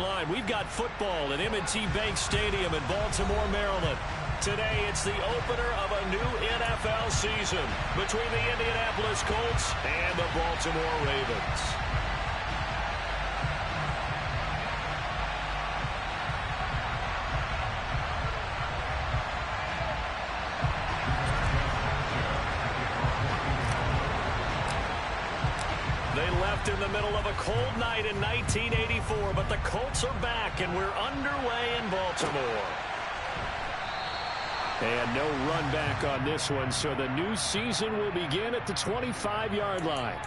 line. We've got football at M&T Bank Stadium in Baltimore, Maryland. Today, it's the opener of a new NFL season between the Indianapolis Colts and the Baltimore Ravens. They left in the middle of a cold night in 1984, but the Colts are back, and we're underway in Baltimore. And no run back on this one, so the new season will begin at the 25-yard line.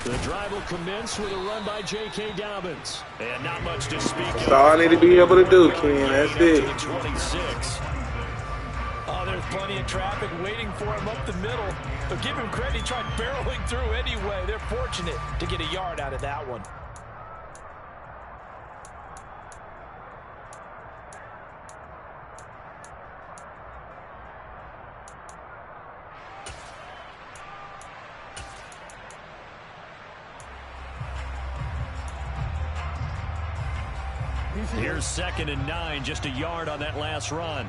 The drive will commence with a run by J.K. Dobbins. And not much to speak of. That's all I need to be able to do, Ken. That's it. 26. Oh, there's plenty of traffic waiting for him up the middle. But give him credit, he tried barreling through anyway. They're fortunate to get a yard out of that one. Here's 2nd and 9, just a yard on that last run.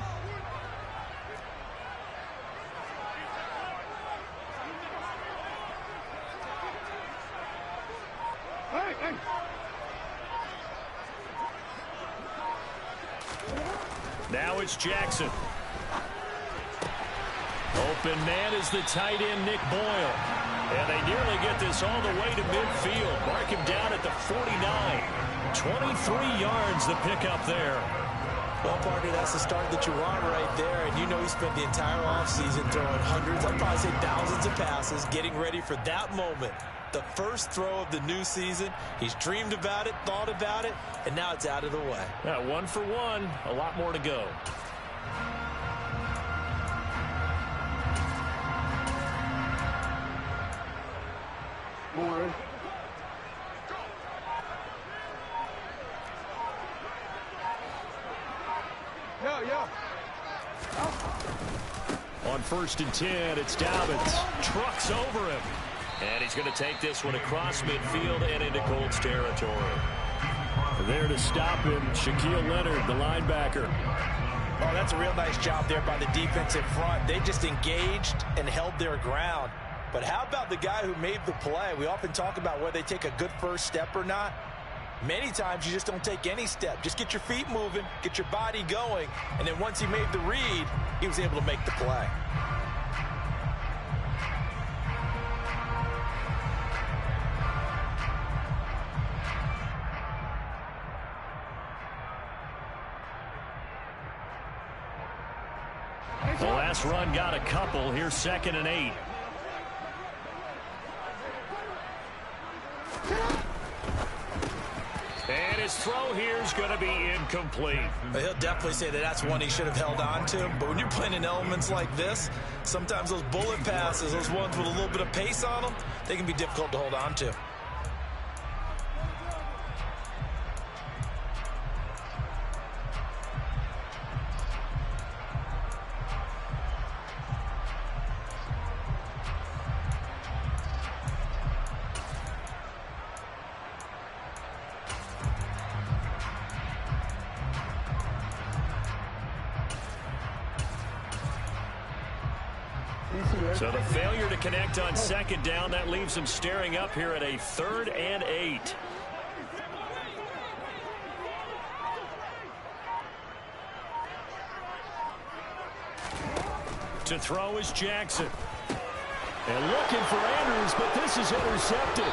Now it's Jackson. Open man is the tight end, Nick Boyle. And they nearly get this all the way to midfield. Mark him down at the 49. 23 yards the pickup there. Well, partner, that's the start that you want right there. And you know he spent the entire offseason throwing hundreds, I'd probably say thousands of passes, getting ready for that moment. The first throw of the new season. He's dreamed about it, thought about it, and now it's out of the way. Yeah, 1 for 1. A lot more to go. More. On 1st and 10, it's Dobbins. Trucks over him. And he's going to take this one across midfield and into Colts territory. There to stop him, Shaquille Leonard, the linebacker. Oh, that's a real nice job there by the defensive front. They just engaged and held their ground. But how about the guy who made the play? We often talk about whether they take a good first step or not. Many times you just don't take any step. Just get your feet moving, get your body going, and then once he made the read, he was able to make the play. The last run got a couple. Here's 2nd and 8. And his throw here is going to be incomplete. He'll definitely say that that's one he should have held on to. But when you're playing in elements like this, sometimes those bullet passes, those ones with a little bit of pace on them, they can be difficult to hold on to. So the failure to connect on 2nd down, that leaves him staring up here at a 3rd and 8. To throw is Jackson. And looking for Andrews, but this is intercepted.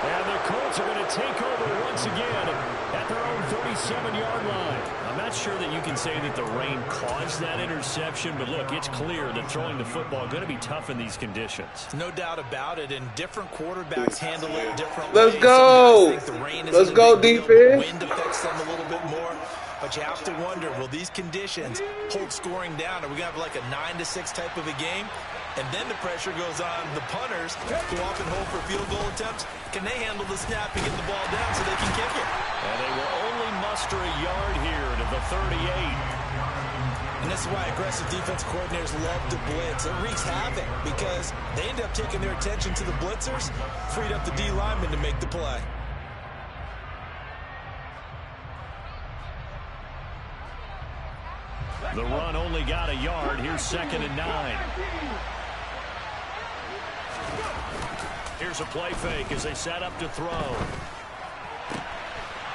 And the Colts are going to take over once again at their own 37-yard line. I'm not sure that you can say that the rain caused that interception, but look, it's clear that throwing the football is going to be tough in these conditions. No doubt about it, and different quarterbacks handle it different Let's ways. go. Some guys think the rain is Let's a go, big deal. defense. Wind affects them a little bit more. But you have to wonder, will these conditions hold scoring down? Are we going to have like a 9-6 type of a game? And then the pressure goes on the punters who often hold for field goal attempts. Can they handle the snap and get the ball down so they can kick it? And they will only muster a yard here to the 38. And this is why aggressive defense coordinators love to blitz. It wreaks havoc because they end up taking their attention to the blitzers, freed up the D lineman to make the play. The run only got a yard. Here's 2nd and 9. Here's a play fake as they set up to throw.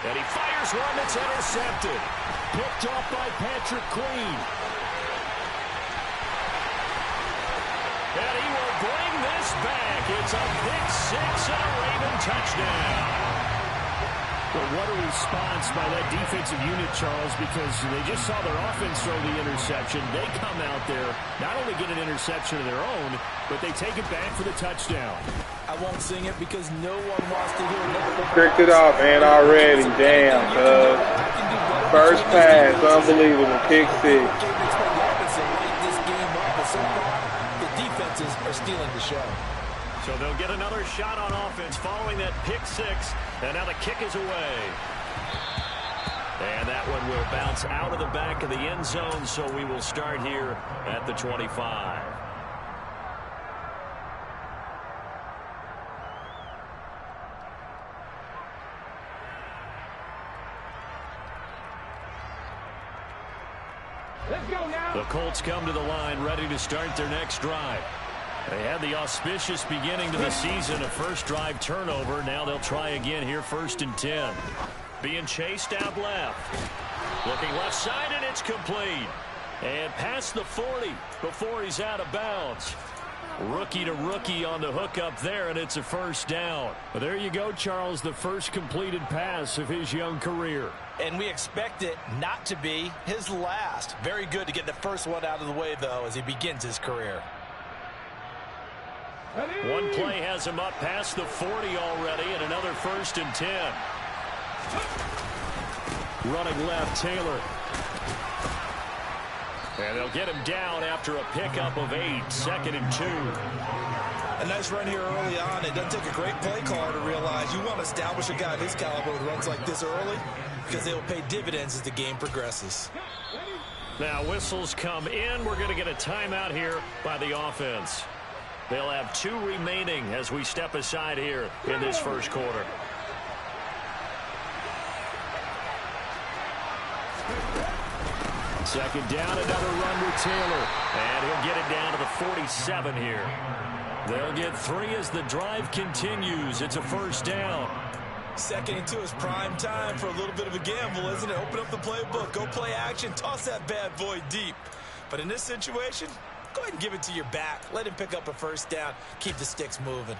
And he fires one that's intercepted. Picked off by Patrick Queen. And he will bring this back. It's a pick six and a Raven touchdown. Well, what a response by that defensive unit, Charles, because they just saw their offense throw the interception. They come out there, not only get an interception of their own, but they take it back for the touchdown. I won't sing it because no one wants to hear it. Picked it off, man, already. Damn, cuz. First pass, unbelievable. Pick six. The defenses are stealing the show. So they'll get another shot on offense following that pick six. And now the kick is away. And that one will bounce out of the back of the end zone. So we will start here at the 25. Let's go now. The Colts come to the line ready to start their next drive. They had the auspicious beginning to the season, a first drive turnover. Now they'll try again here, 1st and 10. Being chased out left. Looking left side, and it's complete. And past the 40 before he's out of bounds. Rookie to rookie on the hook up there, and it's a first down. Well, there you go, Charles, the first completed pass of his young career. And we expect it not to be his last. Very good to get the first one out of the way, though, as he begins his career. One play has him up past the 40 already, and another 1st and 10. Running left, Taylor. And they'll get him down after a pickup of 8, 2nd and 2. A nice run here early on. It doesn't take a great play caller to realize you want to establish a guy of his caliber with runs like this early because they will pay dividends as the game progresses. Now whistles come in. We're going to get a timeout here by the offense. They'll have 2 remaining as we step aside here in this first quarter. Second down, another run with Taylor. And he'll get it down to the 47 here. They'll get 3 as the drive continues. It's a first down. 2nd and 2 is prime time for a little bit of a gamble, isn't it? Open up the playbook, go play action, toss that bad boy deep. But in this situation, go ahead and give it to your back. Let him pick up a first down. Keep the sticks moving.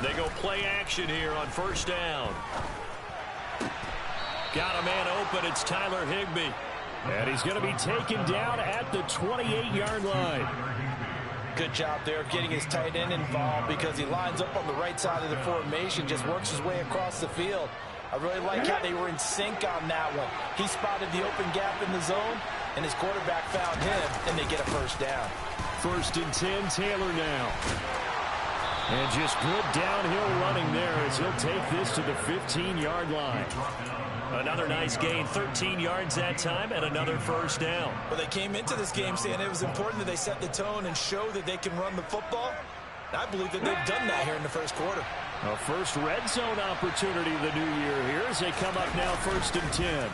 They go play action here on first down. Got a man open. It's Tyler Higbee. And he's going to be taken down at the 28-yard line. Good job there getting his tight end involved because he lines up on the right side of the formation, just works his way across the field. I really like how they were in sync on that one. He spotted the open gap in the zone, and his quarterback found him, and they get a first down. 1st and 10, Taylor now. And just good downhill running there as he'll take this to the 15-yard line. Another nice gain, 13 yards that time, and another first down. Well, they came into this game saying it was important that they set the tone and show that they can run the football. I believe that they've done that here in the first quarter. A first red zone opportunity of the new year here as they come up now 1st and 10.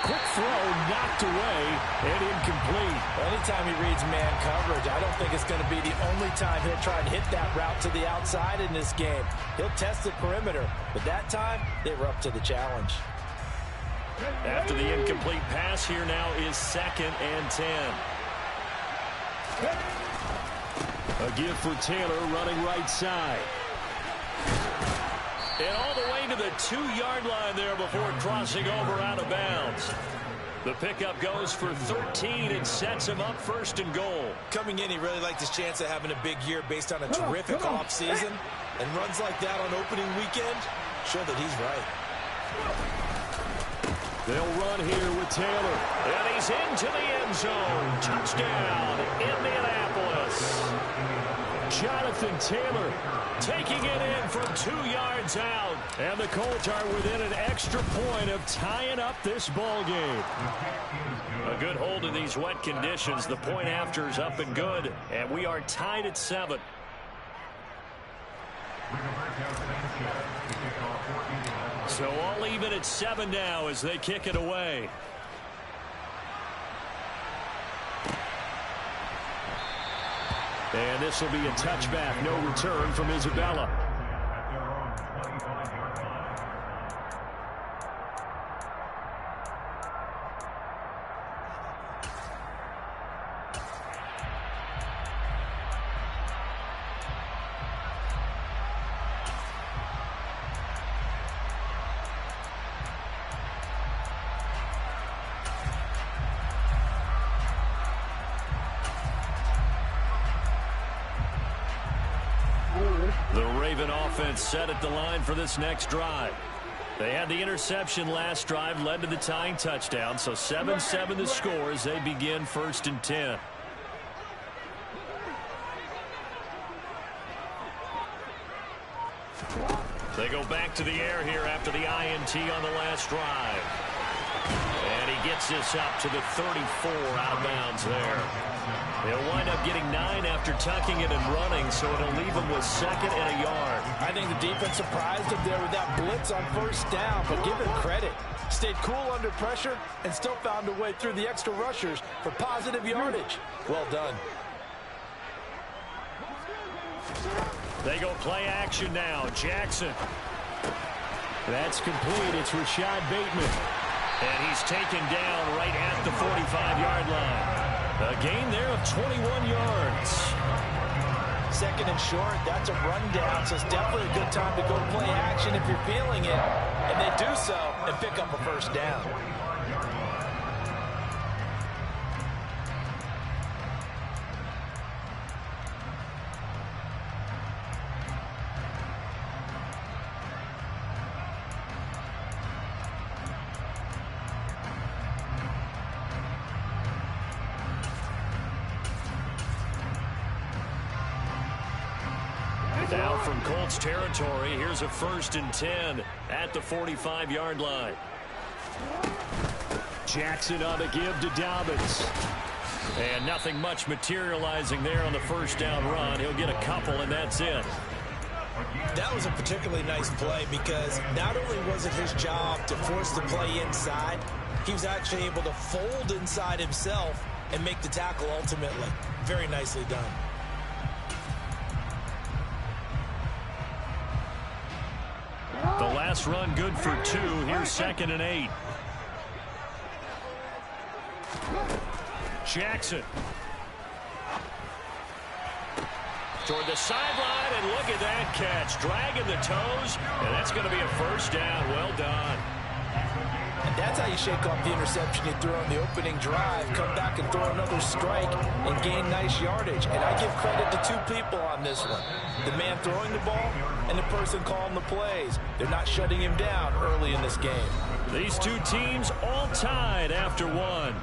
quick throw knocked away and incomplete. Anytime he reads man coverage, I don't think it's going to be the only time he'll try and hit that route to the outside in this game. He'll test the perimeter, but that time they were up to the challenge. After the incomplete pass, here now is 2nd and 10. A give for Taylor running right side. And all the way to the 2-yard line there before crossing over out of bounds. The pickup goes for 13 and sets him up 1st and goal. Coming in, he really liked his chance of having a big year based on a terrific offseason. And runs like that on opening weekend show that he's right. They'll run here with Taylor. And he's into the end zone. Touchdown, Indianapolis. Jonathan Taylor taking it in from 2 yards out. And the Colts are within an extra point of tying up this ball game. A good hold in these wet conditions. The point after is up and good. And we are tied at 7. So all even at 7 now as they kick it away. And this will be a touchback. No return from Isabella. The Raven offense set at the line for this next drive. They had the interception last drive, led to the tying touchdown. So 7-7 the score as they begin 1st and 10. They go back to the air here after the INT on the last drive. And he gets this up to the 34 out of bounds there. He'll wind up getting 9 after tucking it and running, so it'll leave him with 2nd and a yard. I think the defense surprised him there with that blitz on 1st down, but give him credit. Stayed cool under pressure and still found a way through the extra rushers for positive yardage. Well done. They go play action now. Jackson. That's complete. It's Rashad Bateman. And he's taken down right at the 45-yard line. A gain there of 21 yards. 2nd and short, that's a rundown, so it's definitely a good time to go play action if you're feeling it. And they do so and pick up a 1st down. Now from Colts territory, here's a 1st and 10 at the 45-yard line. Jackson on the give to Dobbins. And nothing much materializing there on the 1st down run. He'll get a couple, and that's it. That was a particularly nice play because not only was it his job to force the play inside, he was actually able to fold inside himself and make the tackle ultimately. Very nicely done. The last run good for 2. Here's 2nd and 8. Jackson. Toward the sideline, and look at that catch. Dragging the toes, and that's going to be a 1st down. Well done. And that's how you shake off the interception you threw on the opening drive. Come back and throw another strike and gain nice yardage. And I give credit to 2 people on this one. The man throwing the ball and the person calling the plays. They're not shutting him down early in this game. These 2 teams all tied after 1.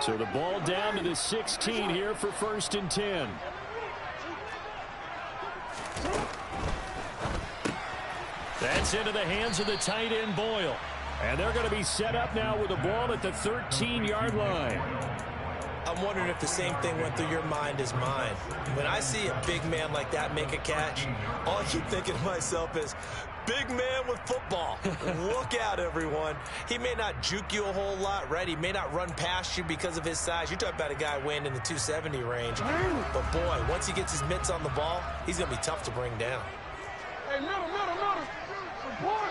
So the ball down to the 16 here for 1st and 10. That's into the hands of the tight end, Boyle. And they're going to be set up now with the ball at the 13-yard line. I'm wondering if the same thing went through your mind as mine. When I see a big man like that make a catch, all I keep thinking to myself is, big man with football. Look out, everyone. He may not juke you a whole lot, right? He may not run past you because of his size. You're talking about a guy weighing in the 270 range. But, boy, once he gets his mitts on the ball, he's going to be tough to bring down. Hey, middle. Support.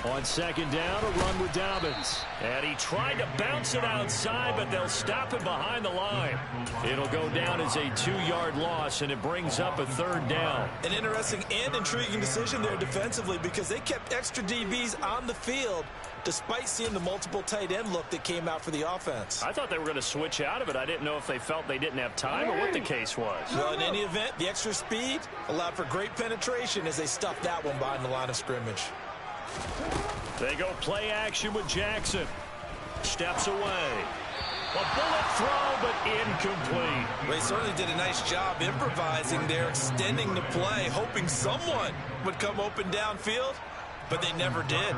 On 2nd down, a run with Dobbins. And he tried to bounce it outside, but they'll stop it behind the line. It'll go down as a 2-yard loss, and it brings up a 3rd down. An interesting and intriguing decision there defensively because they kept extra DBs on the field despite seeing the multiple tight end look that came out for the offense. I thought they were going to switch out of it. I didn't know if they felt they didn't have time or what the case was. Well, in any event, the extra speed allowed for great penetration as they stuffed that one behind the line of scrimmage. They go play action with Jackson. Steps away. A bullet throw, but incomplete. They certainly did a nice job improvising there, extending the play, hoping someone would come open downfield, but they never did.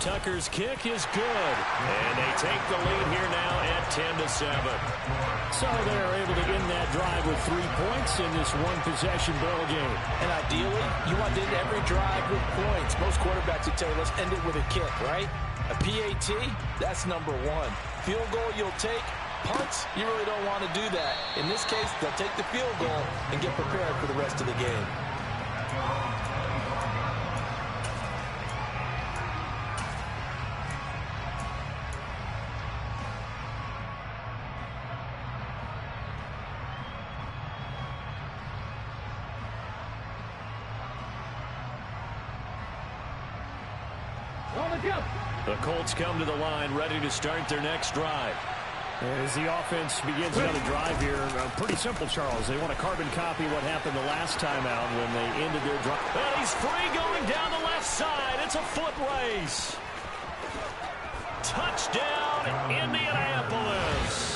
Tucker's kick is good. And they take the lead here now at 10-7. So they're able to end that drive with 3 points in this one-possession ball game. And ideally, you want to end every drive with points. Most quarterbacks would tell you, let's end it with a kick, right? A PAT, that's number 1. Field goal you'll take. Punts, you really don't want to do that. In this case, they'll take the field goal and get prepared for the rest of the game. The Colts come to the line, ready to start their next drive. As the offense begins another drive here, pretty simple, Charles. They want to carbon copy what happened the last time out when they ended their drive. And he's free going down the left side. It's a foot race. Touchdown, Indianapolis.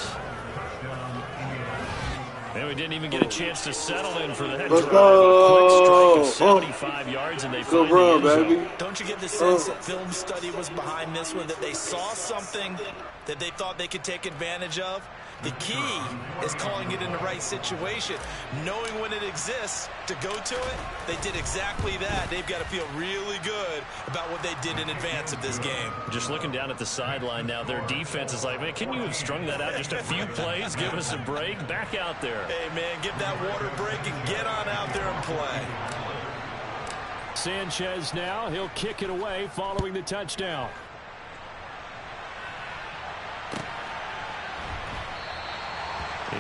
And we didn't even get a chance to settle in for that Let's drive. go. A quick strike of 75 yards, and they Good find run, the end zone. baby. Don't you get the sense that film study was behind this one, that they saw something that they thought they could take advantage of? The key is calling it in the right situation, knowing when it exists to go to it. They did exactly that. They've got to feel really good about what they did in advance of this game. Just looking down at the sideline now, their defense is like, man, can you have strung that out just a few plays? Give us a break. Back out there. Hey, man, give that water break and get on out there and play. Sanchez now, he'll kick it away following the touchdown.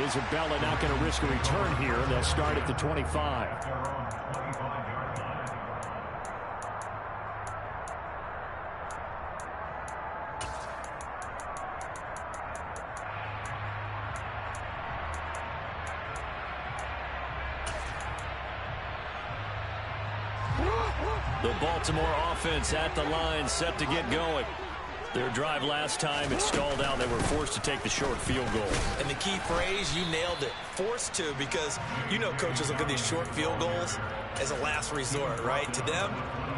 Isabella not going to risk a return here. They'll start at the 25. The Baltimore offense at the line, set to get going. Their drive last time, it stalled out. They were forced to take the short field goal. And the key phrase, you nailed it, forced to, because you know coaches look at these short field goals as a last resort, right? To them,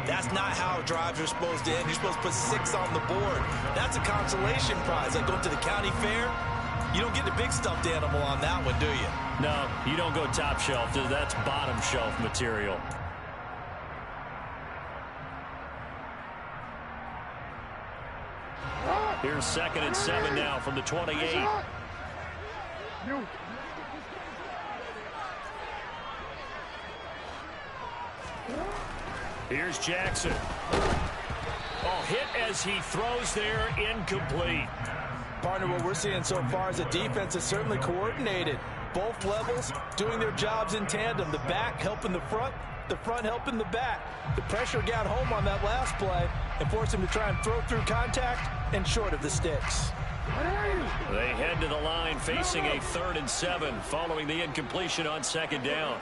that's not how drives are supposed to end. You're supposed to put 6 on the board. That's a consolation prize. Like going to the county fair, you don't get the big stuffed animal on that one, do you? No, you don't go top shelf. That's bottom shelf material. Here's 2nd and 7 now from the 28. Here's Jackson. Oh, hit as he throws there, incomplete. Partner, what we're seeing so far is the defense is certainly coordinated. Both levels doing their jobs in tandem. The back helping the front helping the back. The pressure got home on that last play and forced him to try and throw through contact and short of the sticks. They head to the line facing a 3rd and 7 following the incompletion on 2nd down.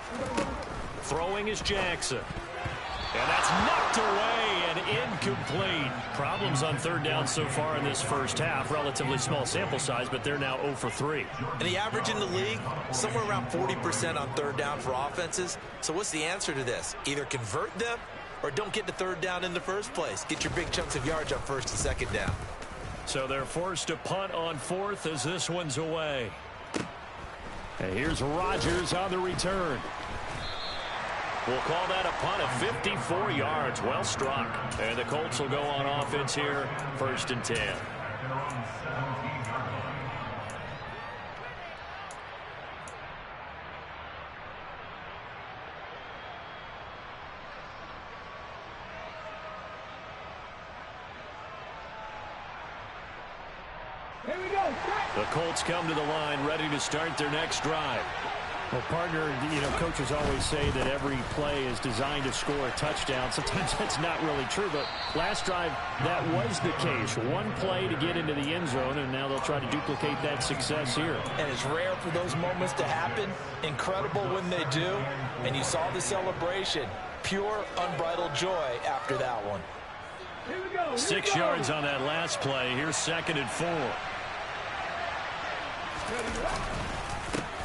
Throwing is Jackson. And that's knocked away and incomplete. Problems on 3rd down so far in this first half. Relatively small sample size, but they're now 0 for 3. And the average in the league, somewhere around 40% on 3rd down for offenses. So what's the answer to this? Either convert them or don't get to 3rd down in the first place. Get your big chunks of yards on 1st and 2nd down. So they're forced to punt on 4th as this one's away. And here's Rodgers on the return. We'll call that a punt of 54 yards. Well struck. And the Colts will go on offense here, 1st and 10. The Colts come to the line ready to start their next drive. Well, partner, coaches always say that every play is designed to score a touchdown. Sometimes that's not really true, but last drive, that was the case. One play to get into the end zone, and now they'll try to duplicate that success here. And it's rare for those moments to happen. Incredible when they do. And you saw the celebration. Pure, unbridled joy after that one. 6 yards on that last play. Here's 2nd and 4.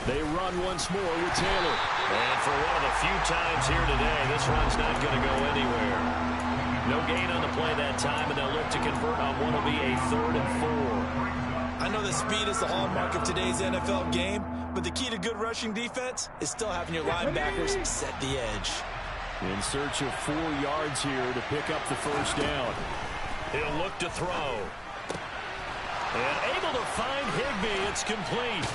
They run once more with Taylor. And for one of the few times here today, this run's not going to go anywhere. No gain on the play that time, and they'll look to convert on what will be a 3rd and 4. I know that speed is the hallmark of today's NFL game, but the key to good rushing defense is still having your linebackers set the edge. In search of 4 yards here to pick up the 1st down. He'll look to throw. And able to find Higbee. It's complete.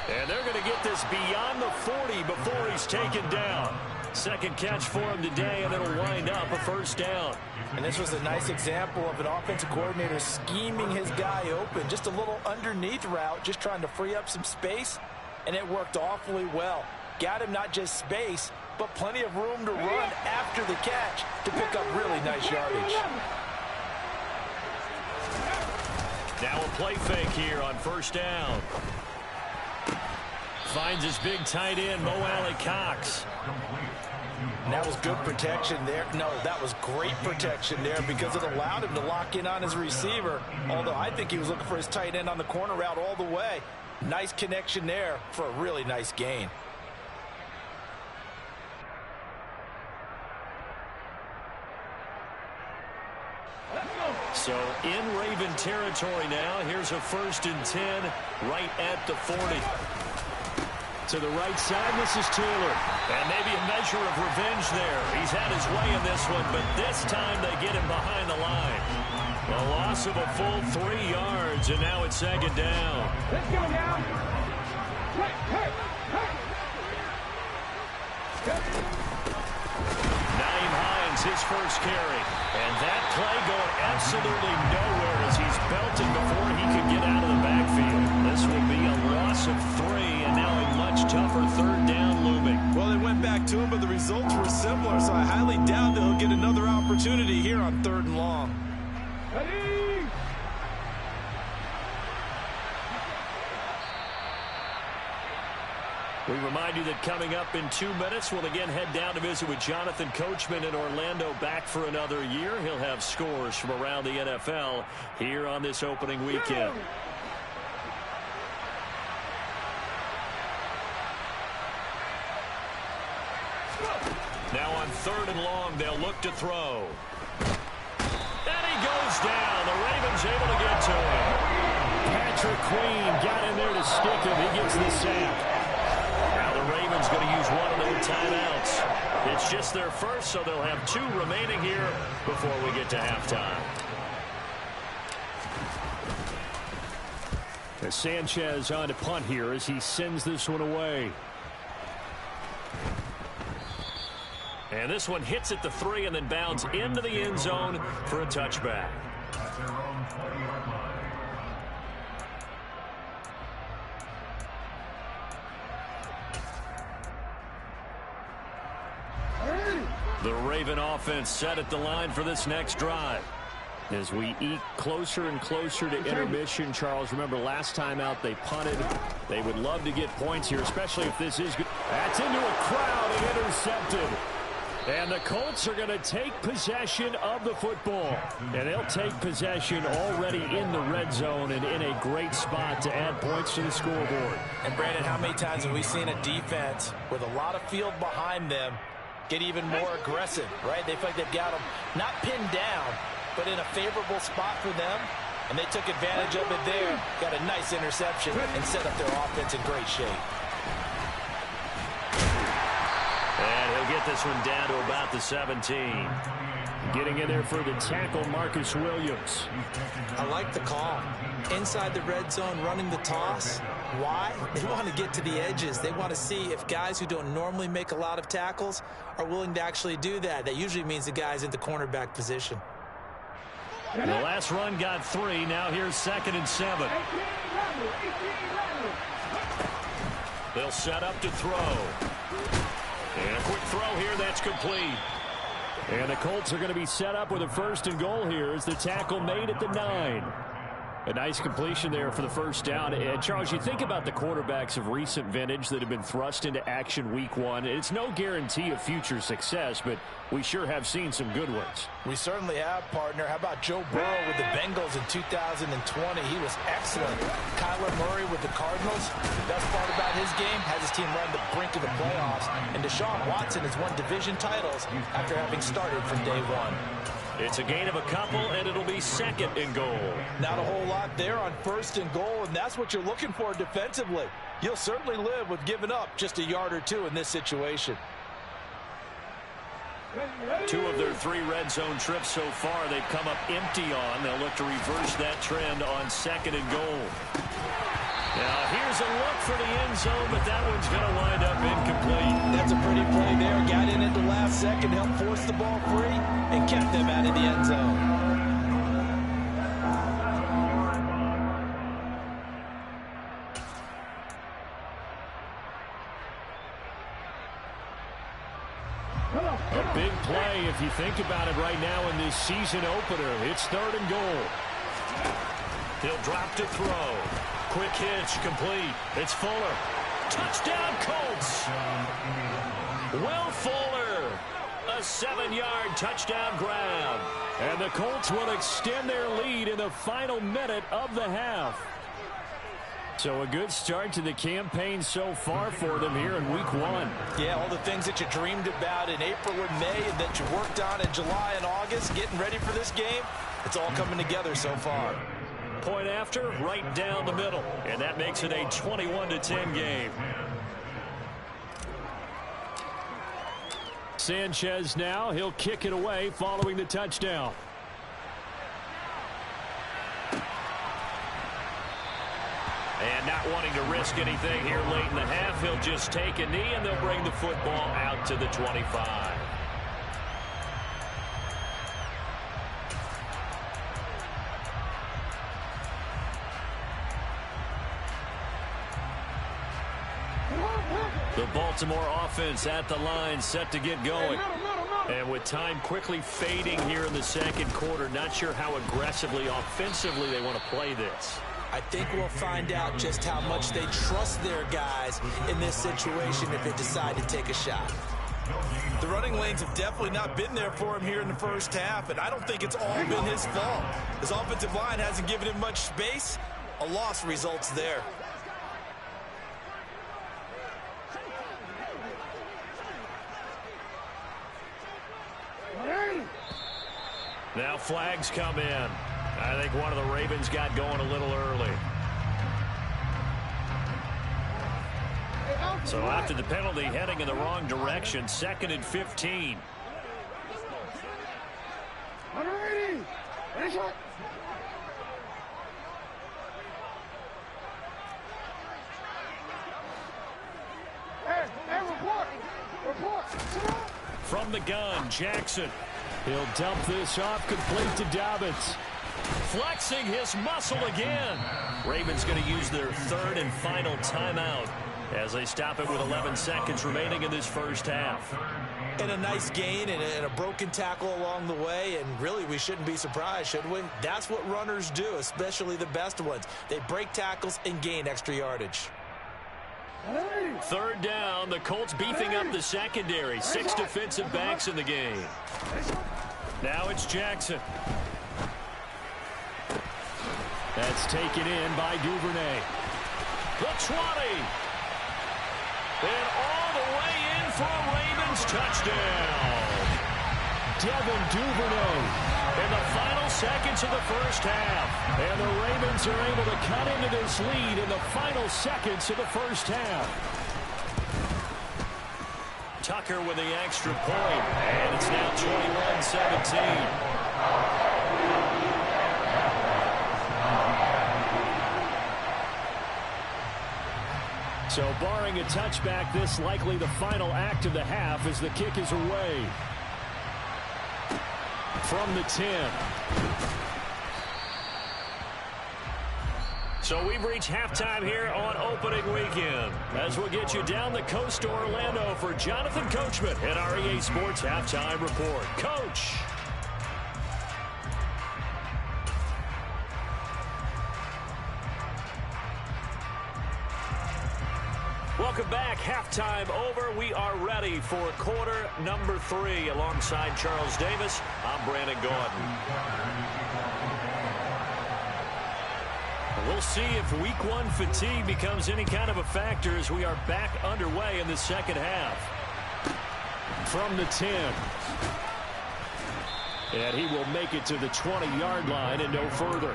And they're going to get this beyond the 40 before he's taken down. 2nd catch for him today, and it'll wind up a 1st down. And this was a nice example of an offensive coordinator scheming his guy open. Just a little underneath route, just trying to free up some space, and it worked awfully well. Got him not just space, but plenty of room to run after the catch to pick up really nice yardage. Now a play fake here on 1st down. Finds his big tight end, Mo Alley-Cox. And that was good protection there. No, that was great protection there because it allowed him to lock in on his receiver. Although I think he was looking for his tight end on the corner route all the way. Nice connection there for a really nice gain. So in Raven territory now. Here's a 1st and 10 right at the 40. To the right side, this is Taylor. And maybe a measure of revenge there. He's had his way in this one, but this time they get him behind the line. A loss of a full 3 yards, and now it's 2nd down. Let's go now. Naeem Hines, his 1st carry. And that play going absolutely nowhere as he's belted before he could get out of the backfield. This will be a loss of 3, and now a much tougher 3rd down looming. Well, they went back to him, but the results were similar, so I highly doubt that he'll get another opportunity here on 3rd and long. We remind you that coming up in 2 minutes, we'll again head down to visit with Jonathan Coachman in Orlando, back for another year. He'll have scores from around the NFL here on this opening weekend. Now on 3rd and long, they'll look to throw. And he goes down. The Ravens able to get to him. Patrick Queen got in there to stick him. He gets the sack. Now the Ravens going to use one of their timeouts. It's just their first, so they'll have 2 remaining here before we get to halftime. Sanchez on to punt here as he sends this one away. And this one hits at the 3 and then bounds into the end zone for a touchback. The Raven offense set at the line for this next drive. As we eke closer and closer to intermission, Charles, remember last time out they punted. They would love to get points here, especially if this is good. That's into a crowd and intercepted. And the Colts are going to take possession of the football. And they'll take possession already in the red zone and in a great spot to add points to the scoreboard. And Brandon, how many times have we seen a defense with a lot of field behind them get even more aggressive, right? They feel like they've got them not pinned down, but in a favorable spot for them, and they took advantage of it there, got a nice interception, and set up their offense in great shape. And he'll get this one down to about the 17. Getting in there for the tackle, Marcus Williams. I like the call. Inside the red zone, running the toss. Why? They want to get to the edges. They want to see if guys who don't normally make a lot of tackles are willing to actually do that. That usually means the guy's in the cornerback position. The last run got 3. Now here's 2nd and 7. They'll set up to throw. And a quick throw here. That's complete. And the Colts are going to be set up with a 1st and goal here as the tackle made at the 9. A nice completion there for the first down. And Charles, you think about the quarterbacks of recent vintage that have been thrust into action week 1. It's no guarantee of future success, but we sure have seen some good ones. We certainly have, partner. How about Joe Burrow with the Bengals in 2020? He was excellent. Kyler Murray with the Cardinals. The best part about his game has his team right on the brink of the playoffs. And Deshaun Watson has won division titles after having started from day 1. It's a gain of a couple, and it'll be 2nd and goal. Not a whole lot there on 1st and goal, and that's what you're looking for defensively. You'll certainly live with giving up just a yard or 2 in this situation. 2 of their 3 red zone trips so far they've come up empty on. They'll look to reverse that trend on 2nd and goal. Now here's a look for the end zone, but that one's going to wind up incomplete. That's a pretty play there. Got in at the last second, helped force the ball free, and kept them out of the end zone. A big play if you think about it right now in this season opener. It's 3rd and goal. He'll drop to throw. Quick hitch, complete. It's Fuller. Touchdown, Colts. Will Fuller. A 7-yard touchdown grab. And the Colts will extend their lead in the final minute of the half. So a good start to the campaign so far for them here in week 1. Yeah, all the things that you dreamed about in April and May and that you worked on in July and August, getting ready for this game, it's all coming together so far. Point after, right down the middle. And that makes it a 21-10 game. Sanchez now. He'll kick it away following the touchdown. And not wanting to risk anything here late in the half, he'll just take a knee, and they'll bring the football out to the 25. The Baltimore offense at the line, set to get going. And with time quickly fading here in the 2nd quarter, not sure how aggressively, offensively they want to play this. I think we'll find out just how much they trust their guys in this situation if they decide to take a shot. The running lanes have definitely not been there for him here in the first half, and I don't think it's all been his fault. His offensive line hasn't given him much space. A loss results there. Now flags come in. I think one of the Ravens got going a little early. So after the penalty, heading in the wrong direction, 2nd and 15. From the gun, Jackson. He'll dump this off, complete to Dobbins. Flexing his muscle again. Ravens going to use their 3rd and final timeout as they stop it with 11 seconds remaining in this first half. And a nice gain and a broken tackle along the way, and really we shouldn't be surprised, should we? That's what runners do, especially the best ones. They break tackles and gain extra yardage. Third down, the Colts beefing up the secondary. 6 defensive backs in the game. Now it's Jackson. That's taken in by Duvernay. The 20. And all the way in for a Ravens touchdown. Devin Duvernay In the final seconds of the first half. And the Ravens are able to cut into this lead in the final seconds of the first half. Tucker with the extra point. And it's now 21-17. So barring a touchback, this likely the final act of the half as the kick is away. From the 10. So we've reached halftime here on opening weekend. As we'll get you down the coast to Orlando for Jonathan Coachman at our EA Sports Halftime Report. Coach. Welcome back. Halftime over. We are ready for quarter number 3. Alongside Charles Davis, I'm Brandon Gordon. We'll see if week 1 fatigue becomes any kind of a factor as we are back underway in the second half. From the 10. And he will make it to the 20-yard line and no further.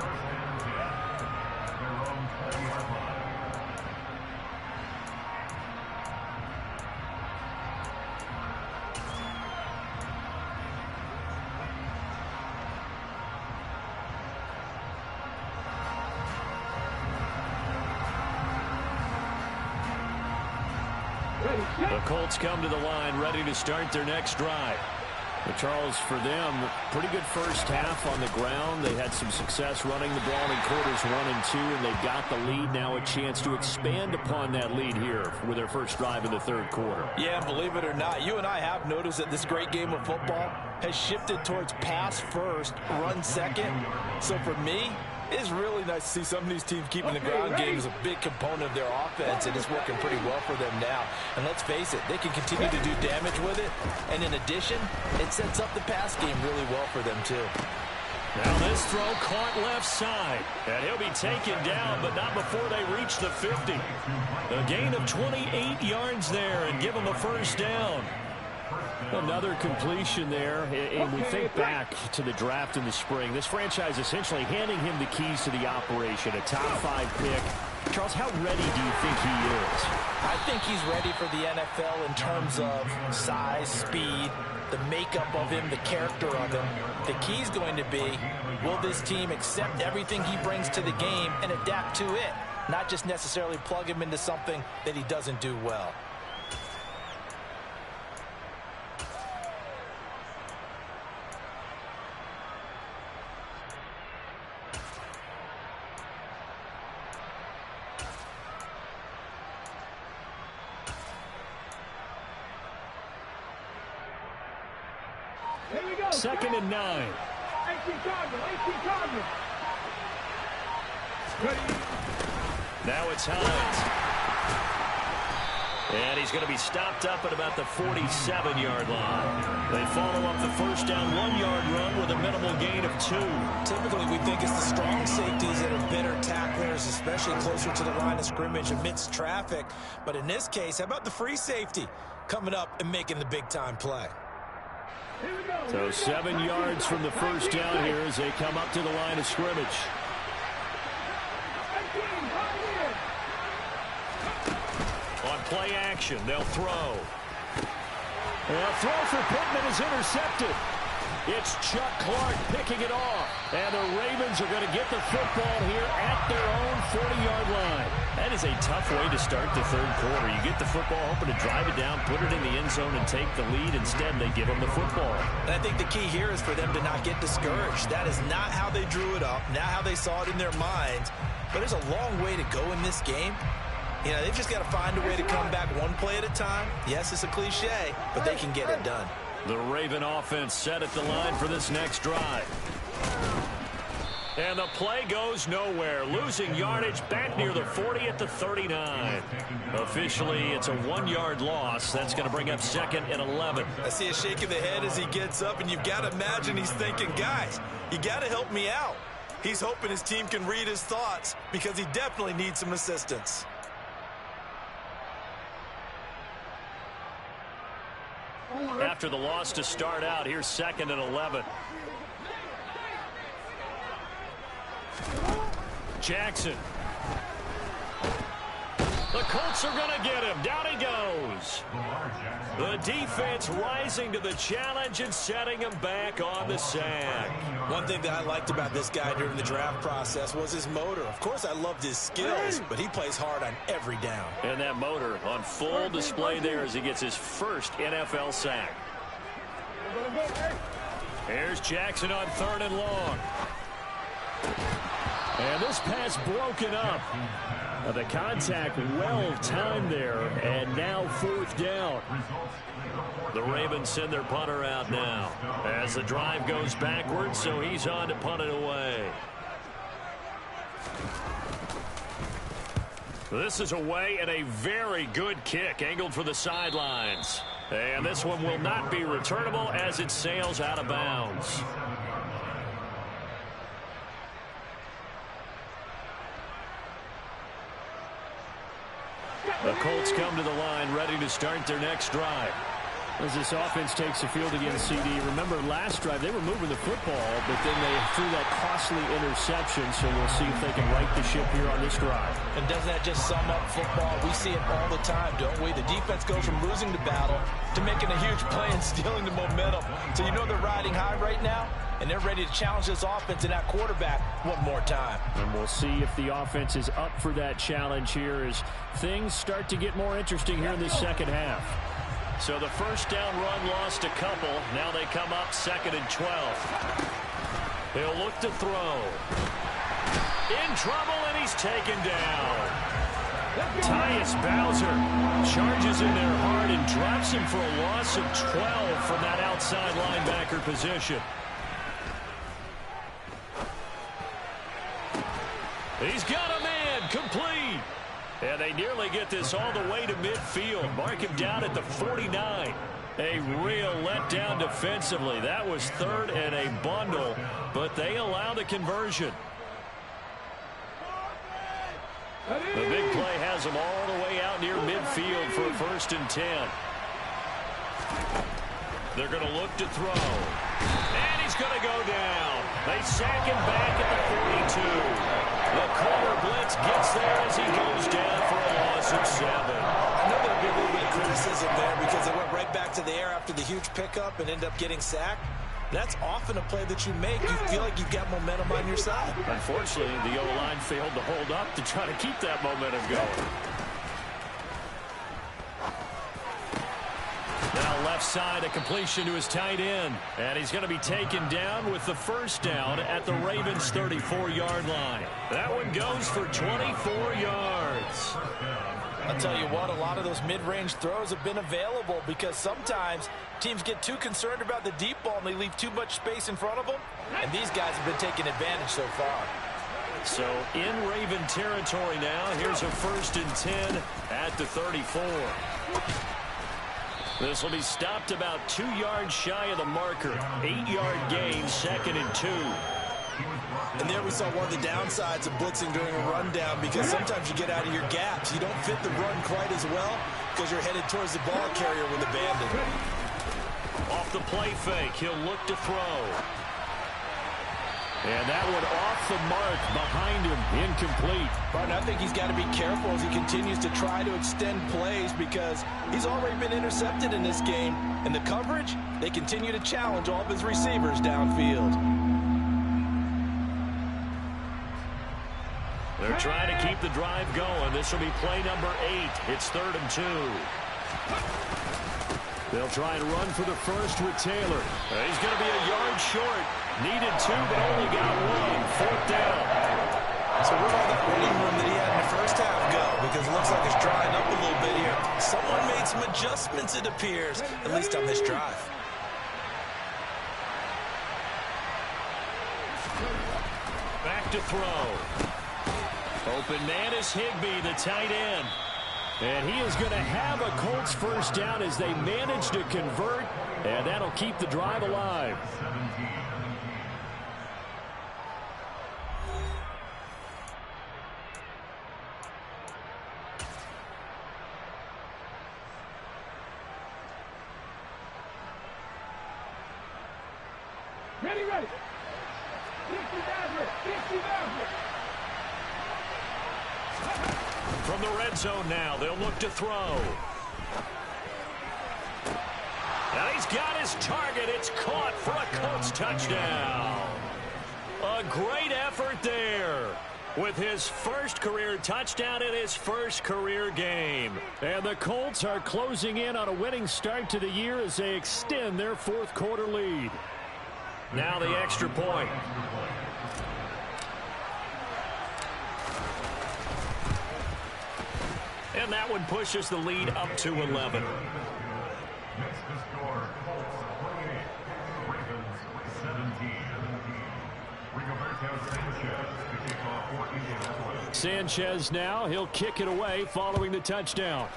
The Colts come to the line ready to start their next drive. But Charles, for them, pretty good first half on the ground. They had some success running the ball in quarters 1 and 2, and they've got the lead now, a chance to expand upon that lead here with their first drive in the third quarter. Yeah, believe it or not, you and I have noticed that this great game of football has shifted towards pass first, run second. So for me, it's really nice to see some of these teams keeping the ground game as a big component of their offense, and it's working pretty well for them now. And let's face it, they can continue to do damage with it. And in addition, it sets up the pass game really well for them too. Now this throw caught left side. And he'll be taken down, but not before they reach the 50. A gain of 28 yards there and give them a first down. Another completion there, and we think back to the draft in the spring. This franchise essentially handing him the keys to the operation, a top 5 pick. Charles, how ready do you think he is? I think he's ready for the NFL in terms of size, speed, the makeup of him, the character of him. The key's going to be, will this team accept everything he brings to the game and adapt to it, not just necessarily plug him into something that he doesn't do well. Second and 9. 18 Cardinals. Now it's Hines. And he's going to be stopped up at about the 47-yard line. They follow up the first down 1-yard run with a minimal gain of 2. Typically, we think it's the strong safeties that are better tacklers, especially closer to the line of scrimmage amidst traffic. But in this case, how about the free safety coming up and making the big-time play? So 7 yards from the first down here as they come up to the line of scrimmage. On play action, they'll throw. And a throw for Pittman is intercepted. It's Chuck Clark picking it off. And the Ravens are going to get the football here at their own 40-yard line. That is a tough way to start the third quarter. You get the football, hoping to drive it down, put it in the end zone, and take the lead. Instead, they give them the football. And I think the key here is for them to not get discouraged. That is not how they drew it up, not how they saw it in their minds. But there's a long way to go in this game. You know, they've just got to find a way to come back one play at a time. Yes, it's a cliche, but they can get it done. The Raven offense set at the line for this next drive. And the play goes nowhere. Losing yardage back near the 40 at the 39. Officially, it's a 1-yard loss. That's going to bring up 2nd and 11. I see a shake of the head as he gets up, and you've got to imagine he's thinking, guys, you got to help me out. He's hoping his team can read his thoughts because he definitely needs some assistance. After the loss to start out, here's 2nd and 11. Jackson. The Colts are going to get him. Down he goes. The defense rising to the challenge and setting him back on the sack. One thing that I liked about this guy during the draft process was his motor. Of course, I loved his skills, but he plays hard on every down. And that motor on full display there as he gets his first NFL sack. Here's Jackson on 3rd and long. And this pass broken up. The contact well timed there, and now 4th down. The Ravens send their punter out now as the drive goes backwards, so he's on to punt it away. This is away and a very good kick angled for the sidelines. And this one will not be returnable as it sails out of bounds. The Colts come to the line ready to start their next drive. As this offense takes the field again, CD, remember last drive they were moving the football, but then they threw that costly interception, so we'll see if they can right the ship here on this drive. And doesn't that just sum up football? We see it all the time, don't we? The defense goes from losing the battle to making a huge play and stealing the momentum. So you know they're riding high right now, and they're ready to challenge this offense and that quarterback one more time. And we'll see if the offense is up for that challenge here as things start to get more interesting here in the second half. So the first down run lost a couple. Now they come up 2nd and 12. He'll look to throw. In trouble, and he's taken down. Tyus Bowser charges in there hard and drops him for a loss of 12 from that outside linebacker position. He's got a man complete. And they nearly get this all the way to midfield. Mark him down at the 49. A real letdown defensively. That was 3rd and a bundle, but they allow the conversion. The big play has them all the way out near midfield for a 1st and 10. They're going to look to throw. And he's going to go down. They sack him back at the 42. The corner blitz gets there as he goes down for a loss of 7. I know there'll be a little bit of criticism there because they went right back to the air after the huge pickup and ended up getting sacked. That's often a play that you make. You feel like you've got momentum on your side. Unfortunately, the O-line failed to hold up to try to keep that momentum going. Now left side, a completion to his tight end. And he's going to be taken down with the 1st down at the Ravens' 34-yard line. That one goes for 24 yards. I'll tell you what, a lot of those mid-range throws have been available because sometimes teams get too concerned about the deep ball and they leave too much space in front of them. And these guys have been taking advantage so far. So in Raven territory now, here's a 1st and 10 at the 34. This will be stopped about 2 yards shy of the marker. 8-yard gain, 2nd and 2. And there we saw one of the downsides of blitzing during a rundown because sometimes you get out of your gaps. You don't fit the run quite as well because you're headed towards the ball carrier with abandon. Off the play fake, he'll look to throw. And that one off the mark behind him, incomplete. But I think he's got to be careful as he continues to try to extend plays because he's already been intercepted in this game. And the coverage, they continue to challenge all of his receivers downfield. They're trying to keep the drive going. This will be play number 8. It's 3rd and 2. They'll try and run for the first with Taylor. He's going to be a yard short. Needed 2, but only got 1. 4th down. So where'd all that running room that he had in the first half go? Because it looks like his it appears, at least on this drive. Back to throw. Open man is Higbee, the tight end. And he is going to have a Colts first down as they manage to convert, and that'll keep the drive alive. Ready. From the red zone now, they'll look to throw. And he's got his target. It's caught for a Colts touchdown. A great effort there with his first career touchdown in his first career game. And the Colts are closing in on a winning start to the year as they extend their fourth quarter lead. Now the extra point. And that one pushes the lead up to 11. Sanchez now, he'll kick it away following the touchdown.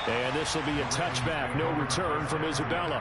And this will be a touchback, no return from Isabella.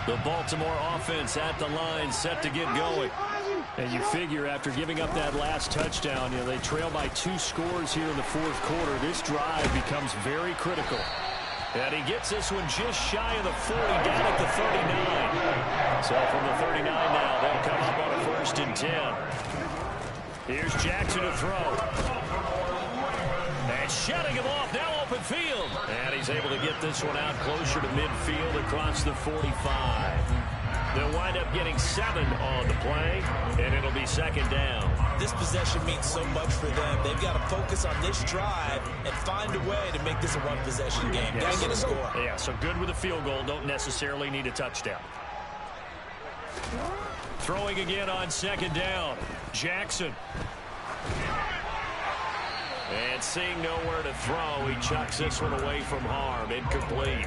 The Baltimore offense at the line, set to get going. And you figure after giving up that last touchdown, they trail by 2 scores here in the fourth quarter. This drive becomes very critical. And he gets this one just shy of the 40, down at the 39. So from the 39 now, they'll come up on a 1st and 10. Here's Jackson to throw. And shutting him off, now open field. And he's able to get this one out closer to midfield across the 45. They'll wind up getting 7 on the play, and it'll be 2nd down. This possession means so much for them. They've got to focus on this drive and find a way to make this a one-possession game. Got to get a score. Yeah, so good with a field goal. Don't necessarily need a touchdown. Throwing again on 2nd down. Jackson. And seeing nowhere to throw, he chucks this one away from harm. Incomplete.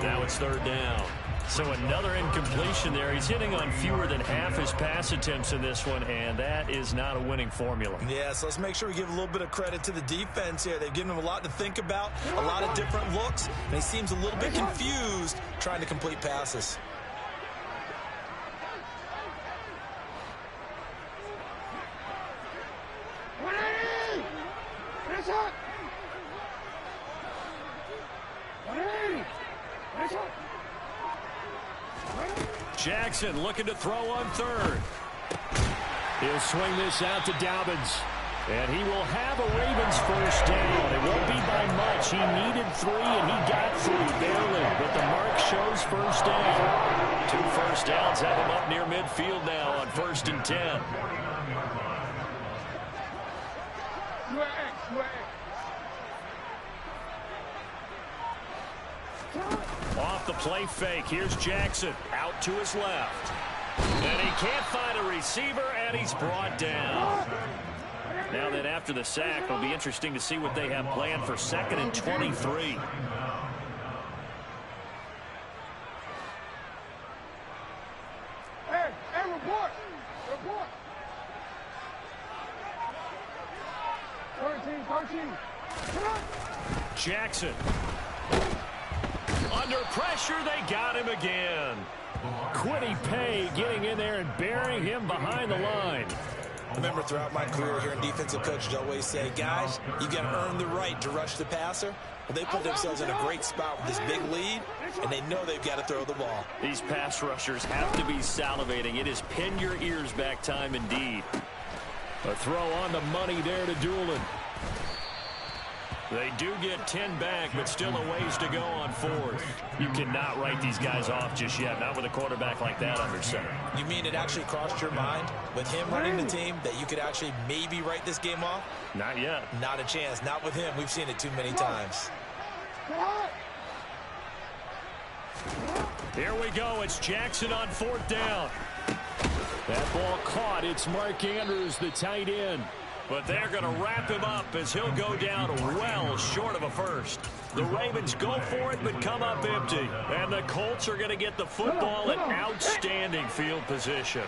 Now it's 3rd down. So another incompletion there. He's hitting on fewer than half his pass attempts in this one, and that is not a winning formula. Yeah, so let's make sure we give a little bit of credit to the defense here. They've given him a lot to think about, a lot of different looks, and he seems a little bit confused trying to complete passes. Jackson looking to throw on 3rd. He'll swing this out to Dobbins. And he will have a Ravens first down. It won't be by much. He needed 3, and he got 3 barely. But the mark shows first down. 2 first downs have him up near midfield now on 1st and 10. Off the play fake. Here's Jackson out to his left. And he can't find a receiver, and he's brought down. Now that after the sack, it'll be interesting to see what they have planned for 2nd and 23. Hey, report. 13. Come on. Jackson. Under pressure, they got him again. Quiddy Pay getting in there and burying him behind the line. I remember throughout my career here in defensive coaches always say, guys, you got to earn the right to rush the passer. Well, they put themselves in a great spot with this big lead, and they know they've got to throw the ball. These pass rushers have to be salivating. It is pin your ears back time indeed. A throw on the money there to Doolin. They do get 10 back, but still a ways to go on fourth. You cannot write these guys off just yet, not with a quarterback like that under center. You mean it actually crossed your mind with him running the team that you could actually maybe write this game off? Not yet. Not a chance. Not with him. We've seen it too many times. Here we go. It's Jackson on fourth down. That ball caught. It's Mark Andrews, the tight end. But they're going to wrap him up as he'll go down well short of a first. The Ravens go for it but come up empty. And the Colts are going to get the football in outstanding field position.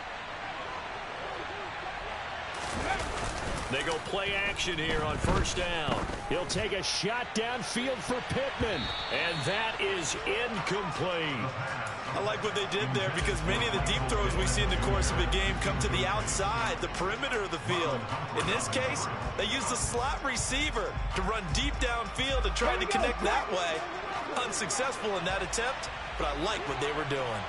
They go play action here on first down. He'll take a shot downfield for Pittman. And that is incomplete. I like what they did there because many of the deep throws we see in the course of a game come to the outside, the perimeter of the field. In this case, they used the slot receiver to run deep downfield and tried to connect that way. Unsuccessful in that attempt, but I like what they were doing.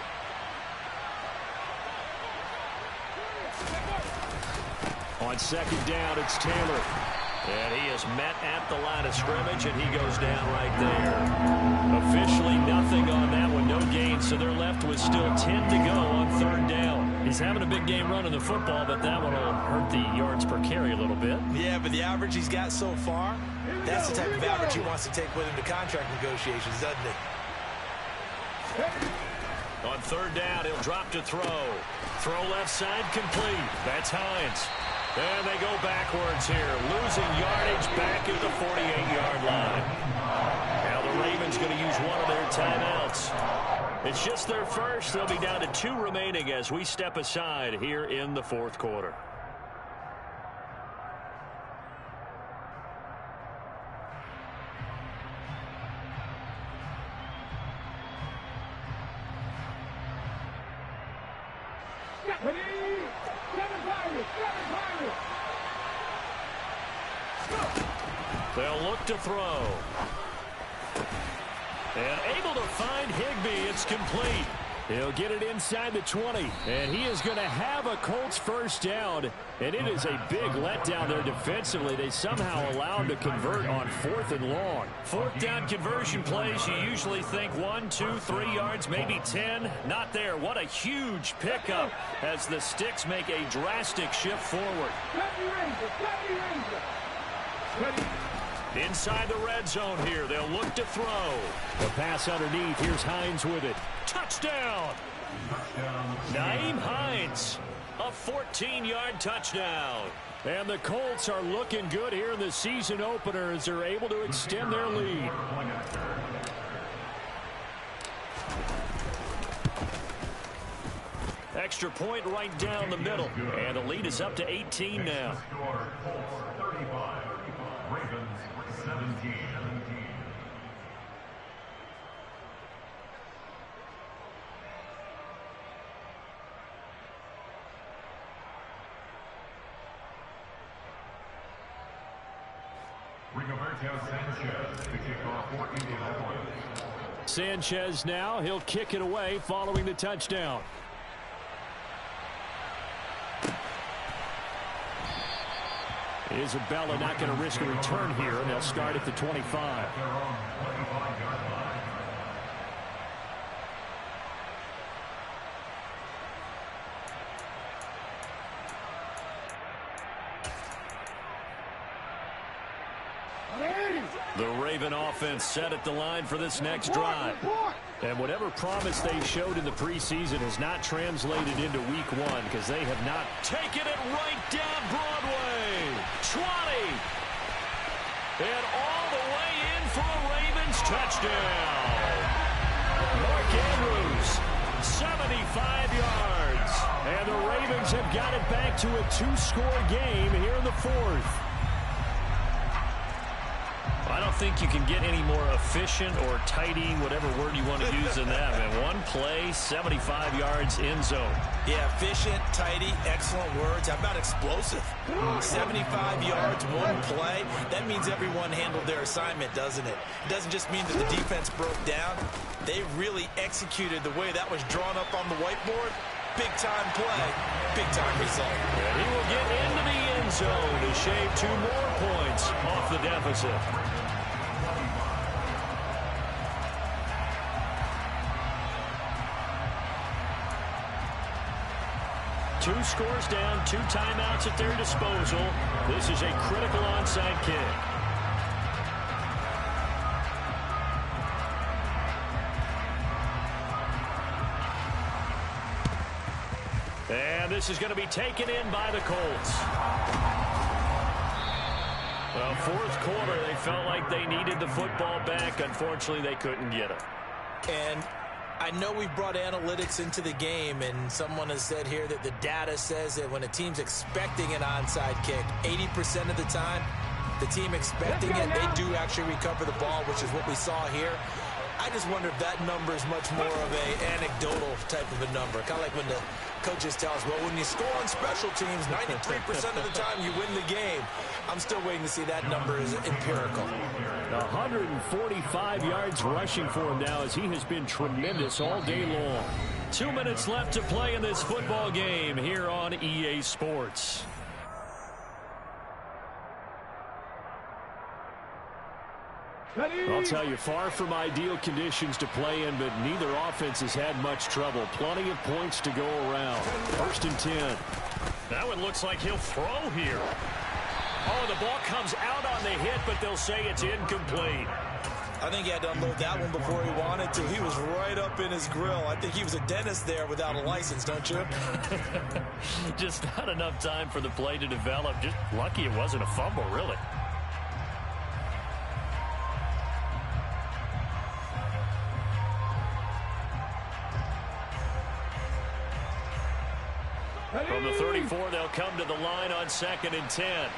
On second down, it's Taylor. And he is met at the line of scrimmage, and he goes down right there. Officially nothing on that one, no gain, so they're left with still 10 to go on third down. He's having a big game running the football, but that one will hurt the yards per carry a little bit. Yeah, but the average he's got so far, that's the type of average he wants to take with him to contract negotiations, doesn't it? On third down, he'll drop to throw. Throw left side complete. That's Hines. And they go backwards here, losing yardage back at the 48-yard line. Now the Ravens going to use one of their timeouts. It's just their first. They'll be down to 2 remaining as we step aside here in the fourth quarter. They'll look to throw. And able to find Higbee. It's complete. He'll get it inside the 20. And he is going to have a Colts first down. And it is a big letdown there defensively. They somehow allowed to convert on fourth and long. Fourth down conversion plays, you usually think 1, 2, 3 yards, maybe 10. Not there. What a huge pickup as the Sticks make a drastic shift forward. Inside the red zone here. They'll look to throw. The pass underneath. Here's Hines with it. Touchdown! Nyheim Hines. A 14-yard touchdown. And the Colts are looking good here in the season opener as they're able to extend their lead. Extra point right down the middle. And the lead is up to 18 now. Sanchez now, he'll kick it away following the touchdown. Isabella not going to risk a return here, and they'll start at the 25. The Raven offense set at the line for this next drive. And whatever promise they showed in the preseason has not translated into week one because they have not taken it right down Broadway. 20. And all the way in for a Ravens touchdown. Mark Andrews, 75 yards. And the Ravens have got it back to a 2-score game here in the fourth. I don't think you can get any more efficient or tidy, whatever word you want to use in that, man. One play, 75 yards in zone. Yeah, efficient, tidy, excellent words. How about explosive? 75 yards, one play. That means everyone handled their assignment, doesn't it? It doesn't just mean that the defense broke down. They really executed the way that was drawn up on the whiteboard. Big-time play, big-time result. And he will get into the end zone to shave 2 more points off the deficit. 2 scores down, 2 timeouts at their disposal. This is a critical onside kick. And this is going to be taken in by the Colts. Well, fourth quarter, they felt like they needed the football back. Unfortunately, they couldn't get it. And I know we've brought analytics into the game, and someone has said here that the data says that when a team's expecting an onside kick, 80% of the time, the team expecting it, they do actually recover the ball, which is what we saw here. I just wonder if that number is much more of an anecdotal type of a number. Kind of like when the coaches tell us, well, when you score on special teams, 93% of the time you win the game. I'm still waiting to see that number is empirical. 145 yards rushing for him now as he has been tremendous all day long. 2 minutes left to play in this football game here on EA Sports. I'll tell you, far from ideal conditions to play in, but neither offense has had much trouble. Plenty of points to go around. 1st and 10. That one looks like he'll throw here. Oh, the ball comes out on the hit, but they'll say it's incomplete. I think he had to unload that one before he wanted to. He was right up in his grill. I think he was a dentist there without a license, don't you? Just not enough time for the play to develop. Just lucky it wasn't a fumble, really. From the 34, they'll come to the line on 2nd and 10.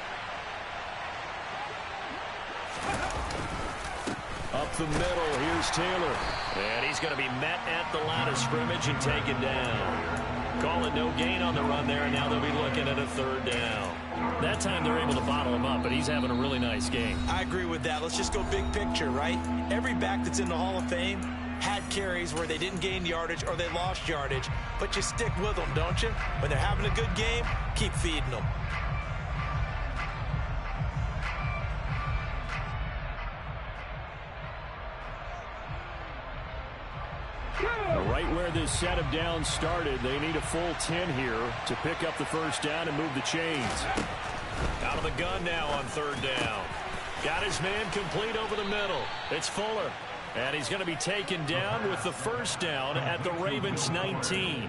Up the middle, here's Taylor. And he's going to be met at the line of scrimmage and taken down. Call it no gain on the run there, and now they'll be looking at a 3rd down. That time they're able to bottle him up, but he's having a really nice game. I agree with that. Let's just go big picture, right? Every back that's in the Hall of Fame had carries where they didn't gain yardage or they lost yardage, but you stick with them, don't you? When they're having a good game, keep feeding them. Right where this set of downs started, they need a full 10 here to pick up the 1st down and move the chains. Out of the gun now on 3rd down. Got his man complete over the middle. It's Fuller. And he's going to be taken down with the 1st down at the Ravens 19.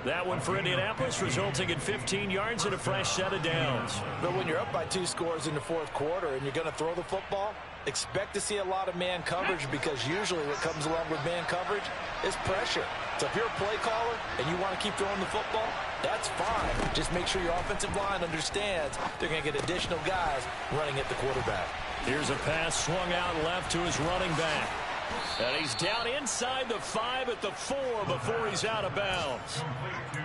That one for Indianapolis, resulting in 15 yards and a fresh set of downs. But when you're up by 2 scores in the 4th quarter and you're going to throw the football, expect to see a lot of man coverage, because usually what comes along with man coverage is pressure. So if you're a play caller and you want to keep throwing the football, that's fine. Just make sure your offensive line understands they're going to get additional guys running at the quarterback. Here's a pass swung out left to his running back. And he's down inside the 5 at the 4 before he's out of bounds.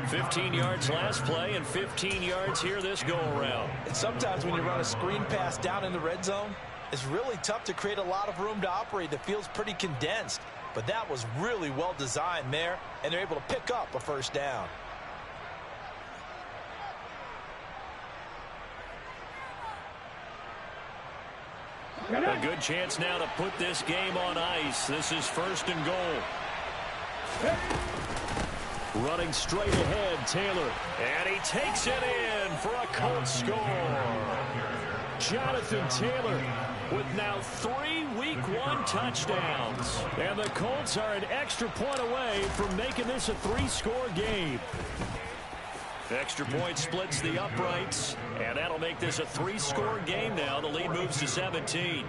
15 yards last play and 15 yards here this go-around. And sometimes when you run a screen pass down in the red zone, it's really tough to create a lot of room to operate. The field's pretty condensed. But that was really well designed there, and they're able to pick up a 1st down. A good chance now to put this game on ice. This is 1st and goal. Running straight ahead, Taylor. And he takes it in for a Colts score. Jonathan Taylor with now 3 Week 1 touchdowns. And the Colts are an extra point away from making this a 3-score game. Extra point splits the uprights, and that'll make this a 3-score game now. The lead moves to 17.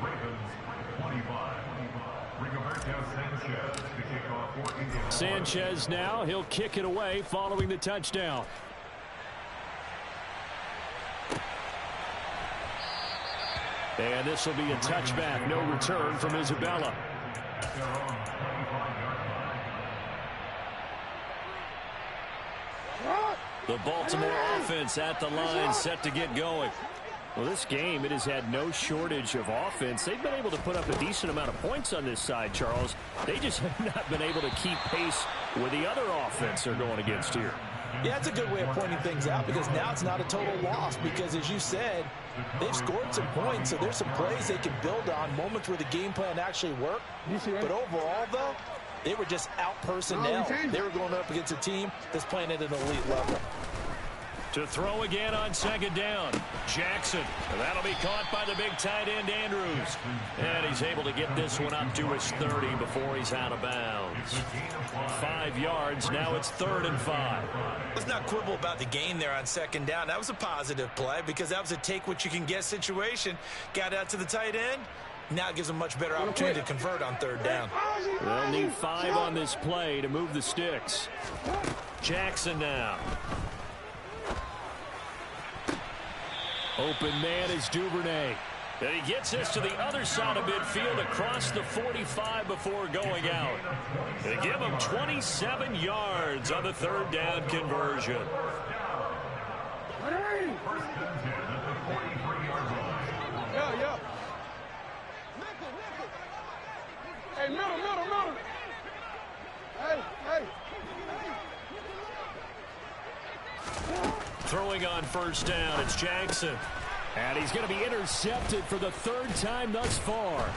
Sanchez now, he'll kick it away following the touchdown. And this will be a touchback, no return from Isabella. The Baltimore offense at the line, set to get going. Well, this game, it has had no shortage of offense. They've been able to put up a decent amount of points on this side, Charles. They just have not been able to keep pace with the other offense they're going against here. Yeah, that's a good way of pointing things out, because now it's not a total loss, because as you said, they've scored some points, so there's some plays they can build on, moments where the game plan actually worked. But overall, though, they were just out personnel. They were going up against a team that's playing at an elite level. To throw again on second down. Jackson. And that'll be caught by the big tight end, Andrews. And he's able to get this one up to his 30 before he's out of bounds. 5 yards. Now it's 3rd and 5. Let's not quibble about the gain there on second down. That was a positive play because that was a take-what-you-can-get situation. Got out to the tight end. Now it gives them much better opportunity to convert on 3rd down. They'll need 5 on this play to move the sticks. Jackson now. Open man is Duvernay. And he gets this to the other side of midfield across the 45 before going out. They give him 27 yards on the 3rd down conversion. Yeah. Hey, middle. Hey. Throwing on 1st down, it's Jackson. And he's going to be intercepted for the 3rd time thus far.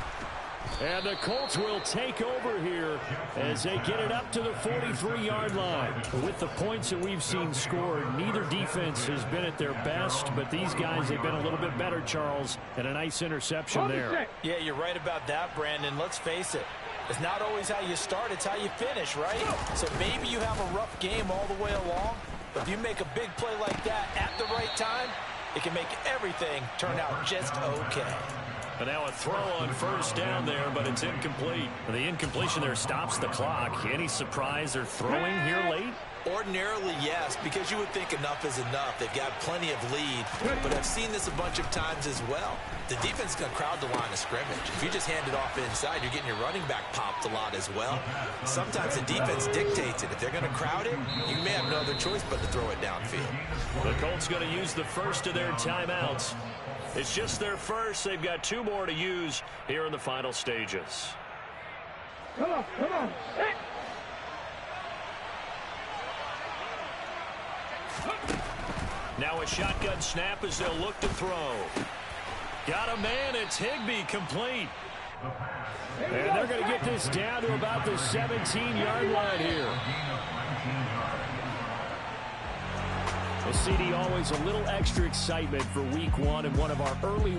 And the Colts will take over here as they get it up to the 43-yard line. With the points that we've seen scored, neither defense has been at their best, but these guys have been a little bit better, Charles, and a nice interception there. Yeah, you're right about that, Brandon. Let's face it. It's not always how you start, it's how you finish, right? So maybe you have a rough game all the way along, but if you make a big play like that at the right time, it can make everything turn out just okay. And now a throw on 1st down there, but it's incomplete. The incompletion there stops the clock. Any surprise they're throwing here late? Ordinarily, yes, because you would think enough is enough. They've got plenty of lead, but I've seen this a bunch of times as well. The defense is going to crowd the line of scrimmage. If you just hand it off inside, you're getting your running back popped a lot as well. Sometimes the defense dictates it. If they're going to crowd it, you may have no other choice but to throw it downfield. The Colts going to use the first of their timeouts. It's just their first. They've got 2 more to use here in the final stages. Come on. Hey. Now a shotgun snap as they'll look to throw. Got a man. It's Higbee, complete. And they're going to get this down to about the 17-yard line here. Well, CD, always a little extra excitement for week 1 and one of our early